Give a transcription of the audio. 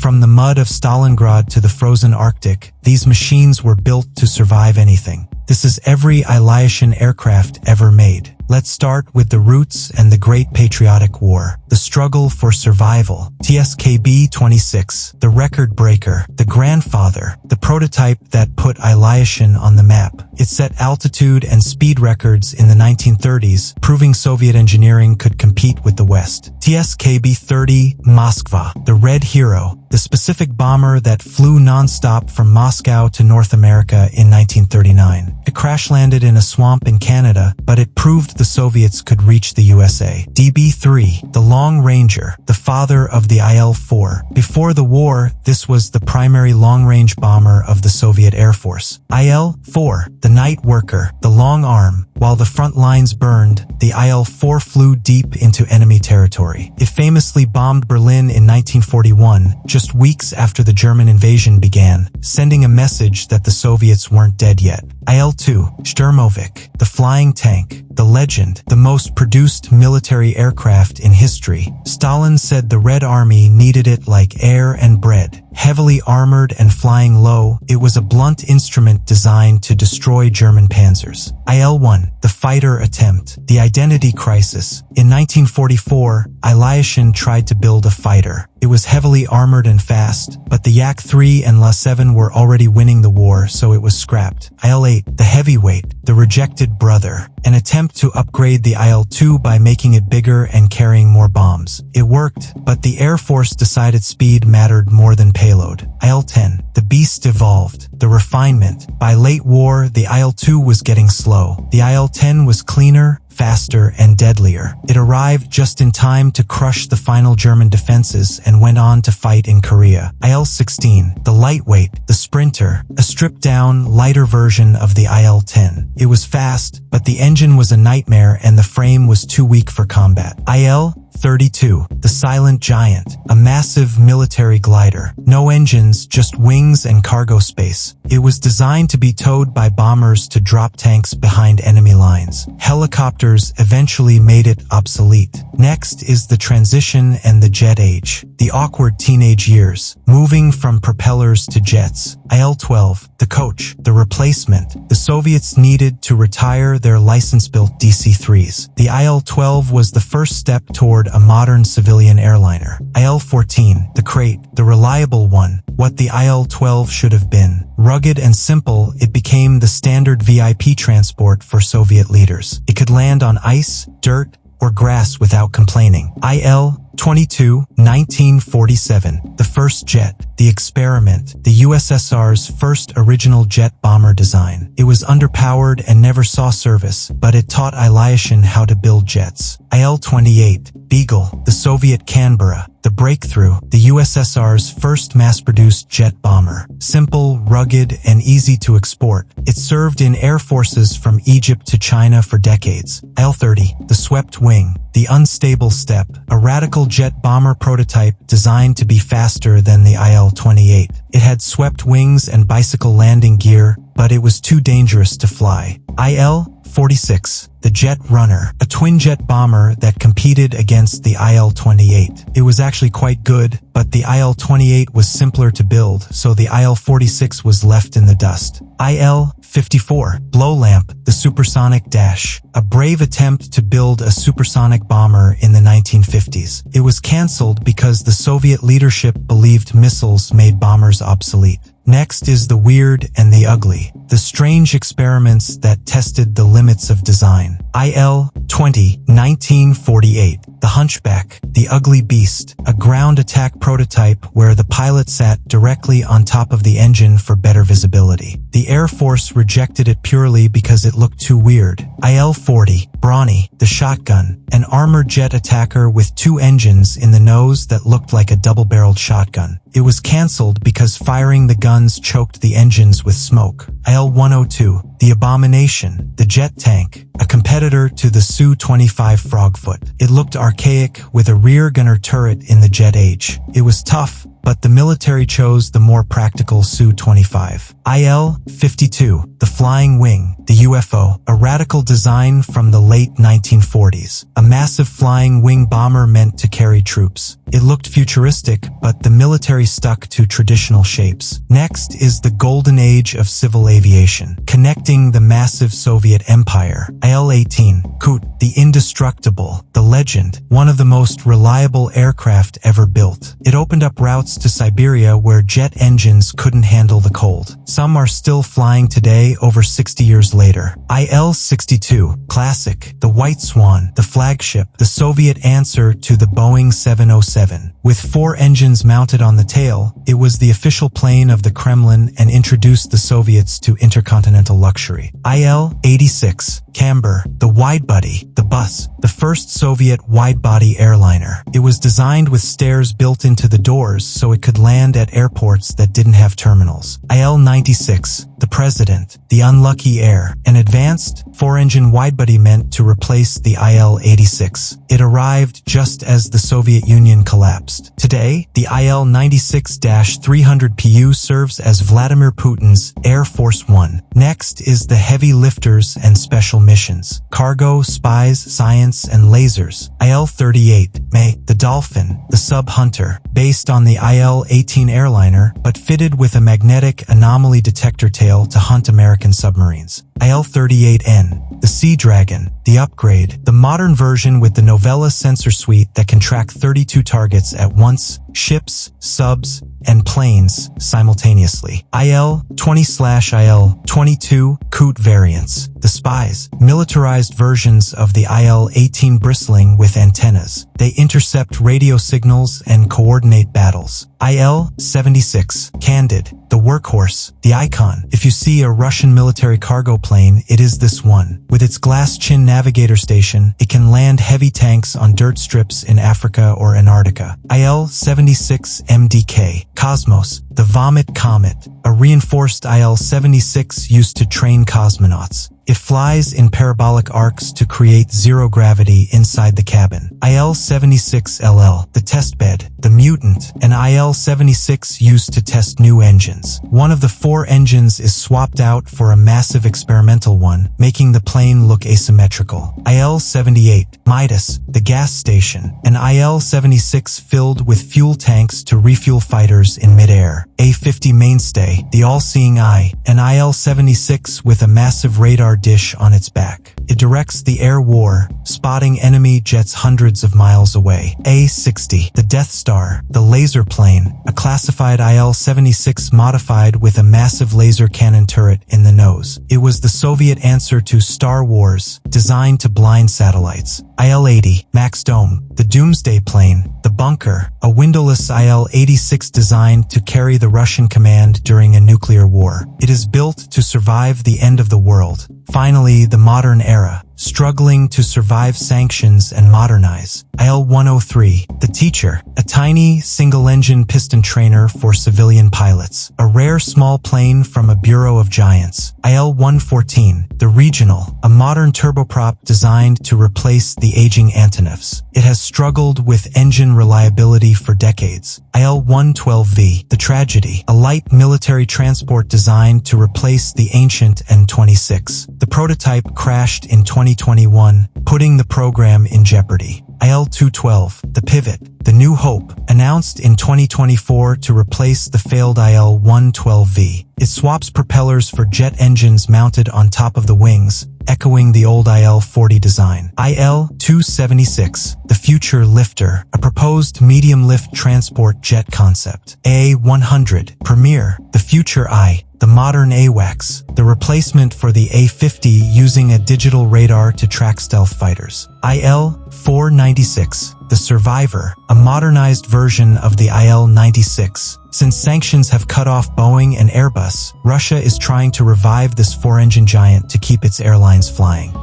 From the mud of Stalingrad to the frozen Arctic, these machines were built to survive anything. This is every Ilyushin aircraft ever made. Let's start with the roots and the Great Patriotic War. The struggle for survival. TSKB-26, the record breaker, the grandfather, the prototype that put Ilyushin on the map. It set altitude and speed records in the 1930s, proving Soviet engineering could compete with the West. TSKB-30, Moskva, the Red Hero, the specific bomber that flew non-stop from Moscow to North America in 1939. It crash-landed in a swamp in Canada, but it proved the Soviets could reach the USA. DB-3, the Long Ranger, the father of the Il-4. Before the war, this was the primary long-range bomber of the Soviet Air Force. Il-4, the Night Worker, the Long Arm. While the front lines burned, the Il-4 flew deep into enemy territory. It famously bombed Berlin in 1941, just weeks after the German invasion began, sending a message that the Soviets weren't dead yet. Il-2 Shturmovik, the flying tank, the legend, the most produced military aircraft in history. Stalin said the Red Army needed it like air and bread. Heavily armored and flying low, it was a blunt instrument designed to destroy German panzers. Il-1, the fighter attempt, the identity crisis. In 1944, Ilyushin tried to build a fighter. It was heavily armored and fast, but the Yak-3 and La-7 were already winning the war, so it was scrapped. Il-8, the heavyweight, the rejected brother, an attempt to upgrade the Il-2 by making it bigger and carrying more bombs. It worked, but the Air Force decided speed mattered more than payload. Il-10, the beast evolved, the refinement. By late war, the Il-2 was getting slow. The Il-10 was cleaner, faster, and deadlier. It arrived just in time to crush the final German defenses and went on to fight in Korea. Il-16, the lightweight, the sprinter, a stripped-down, lighter version of the Il-10. It was fast, but the engine was a nightmare and the frame was too weak for combat. Il-32, the silent giant, a massive military glider. No engines, just wings and cargo space. It was designed to be towed by bombers to drop tanks behind enemy lines. Helicopters eventually made it obsolete. Next is the transition and the jet age. The awkward teenage years, moving from propellers to jets. Il-12, the coach, the replacement. The Soviets needed to retire their license-built DC-3s. The Il-12 was the first step toward a modern civilian airliner. Il-14, the crate, the reliable one, what the Il-12 should have been. Rugged and simple, it became the standard VIP transport for Soviet leaders. It could land on ice, dirt, or grass without complaining. Il-22, 1947, the first jet, the experiment, the USSR's first original jet bomber design. It was underpowered and never saw service, but it taught Ilyushin how to build jets. Il-28, Beagle, the Soviet Canberra, the breakthrough, the USSR's first mass-produced jet bomber. Simple, rugged, and easy to export. It served in air forces from Egypt to China for decades. Il-30, the swept wing, the unstable step, a radical jet bomber prototype designed to be faster than the Il-28. It had swept wings and bicycle landing gear, but it was too dangerous to fly. Il-46, the Jet Runner, a twin-jet bomber that competed against the Il-28. It was actually quite good, but the Il-28 was simpler to build, so the Il-46 was left in the dust. Il-54, Blow Lamp, the supersonic dash, a brave attempt to build a supersonic bomber in the 1950s. It was cancelled because the Soviet leadership believed missiles made bombers obsolete. Next is the weird and the ugly, the strange experiments that tested the limits of design. Il-20, 1948, the Hunchback, the Ugly Beast, a ground attack prototype where the pilot sat directly on top of the engine for better visibility. The Air Force rejected it purely because it looked too weird. Il-40, Brawny, the Shotgun, an armored jet attacker with two engines in the nose that looked like a double-barreled shotgun. It was cancelled because firing the guns choked the engines with smoke. Il-102, the Abomination, the jet tank, a competitor to the Su-25 Frogfoot. It looked archaic with a rear gunner turret in the jet age. It was tough, but the military chose the more practical Su-25. Il-52, the Flying Wing, the UFO, a radical design from the late 1940s. A massive flying wing bomber meant to carry troops. It looked futuristic, but the military stuck to traditional shapes. Next is the golden age of civil aviation, connecting the massive Soviet Empire. Il-18, Kut, the indestructible, the legend, one of the most reliable aircraft ever built. It opened up routes to Siberia where jet engines couldn't handle the cold. Some are still flying today over 60 years later. Il-62, classic, the White Swan, the flagship, the Soviet answer to the Boeing 707. With 4 engines mounted on the tail, it was the official plane of the Kremlin and introduced the Soviets to intercontinental luxury. Il-86, Camber, the widebody, the bus, the first Soviet widebody airliner. It was designed with stairs built into the doors so it could land at airports that didn't have terminals. Il-96, the President, the unlucky heir, an advanced 4-engine widebody meant to replace the Il-86. It arrived just as the Soviet Union collapsed. Today, the Il-96-300PU serves as Vladimir Putin's Air Force One. Next is the heavy lifters and special missions. Cargo, spies, science, and lasers. Il-38, May, the Dolphin, the Sub-Hunter, based on the Il-18 airliner, but fitted with a magnetic anomaly detector tail to hunt American submarines. Il-38N, the Sea Dragon, the upgrade, the modern version with the Novella sensor suite that can track 32 targets at once, ships, subs, and planes simultaneously. Il-20/Il-22 Kut variants, the spies, militarized versions of the Il-18 bristling with antennas. They intercept radio signals and coordinate battles. Il-76 Candid, the workhorse, the icon. If you see a Russian military cargo plane, it is this one. With its glass chin navigator station, it can land heavy tanks on dirt strips in Africa or Antarctica. Il-76 MDK Cosmos, the Vomit Comet, a reinforced Il-76 used to train cosmonauts. It flies in parabolic arcs to create zero gravity inside the cabin. Il-76LL, the testbed, the mutant, an Il-76 used to test new engines. One of the 4 engines is swapped out for a massive experimental one, making the plane look asymmetrical. Il-78, Midas, the gas station, an Il-76 filled with fuel tanks to refuel fighters in midair. A-50 Mainstay, the all-seeing eye, an Il-76 with a massive radar dish on its back. It directs the air war, spotting enemy jets hundreds of miles away. A-60, the Death Star, the laser plane, a classified Il-76 modified with a massive laser cannon turret in the nose. It was the Soviet answer to Star Wars, designed to blind satellites. Il-80, Max Dome, the Doomsday Plane, the bunker, a windowless Il-86 designed to carry the Russian command during a nuclear war. It is built to survive the end of the world. Finally, the modern era, struggling to survive sanctions and modernize. Il-103, the Teacher, a tiny, single-engine piston trainer for civilian pilots, a rare small plane from a bureau of giants. Il-114, the Regional, a modern turboprop designed to replace the aging Antonovs. It has struggled with engine reliability for decades. Il-112V, the Tragedy, a light military transport designed to replace the ancient N-26. The prototype crashed in 2021, putting the program in jeopardy. Il-212, the Pivot, the New Hope, announced in 2024 to replace the failed Il-112V. It swaps propellers for jet engines mounted on top of the wings, echoing the old Il-40 design. Il-276, the Future Lifter, a proposed medium-lift transport jet concept. A-100, Premier, the Future Eye, the modern AWACS, the replacement for the A-50 using a digital radar to track stealth fighters. Il-496, the Survivor, a modernized version of the Il-96. Since sanctions have cut off Boeing and Airbus, Russia is trying to revive this 4-engine giant to keep its airlines flying.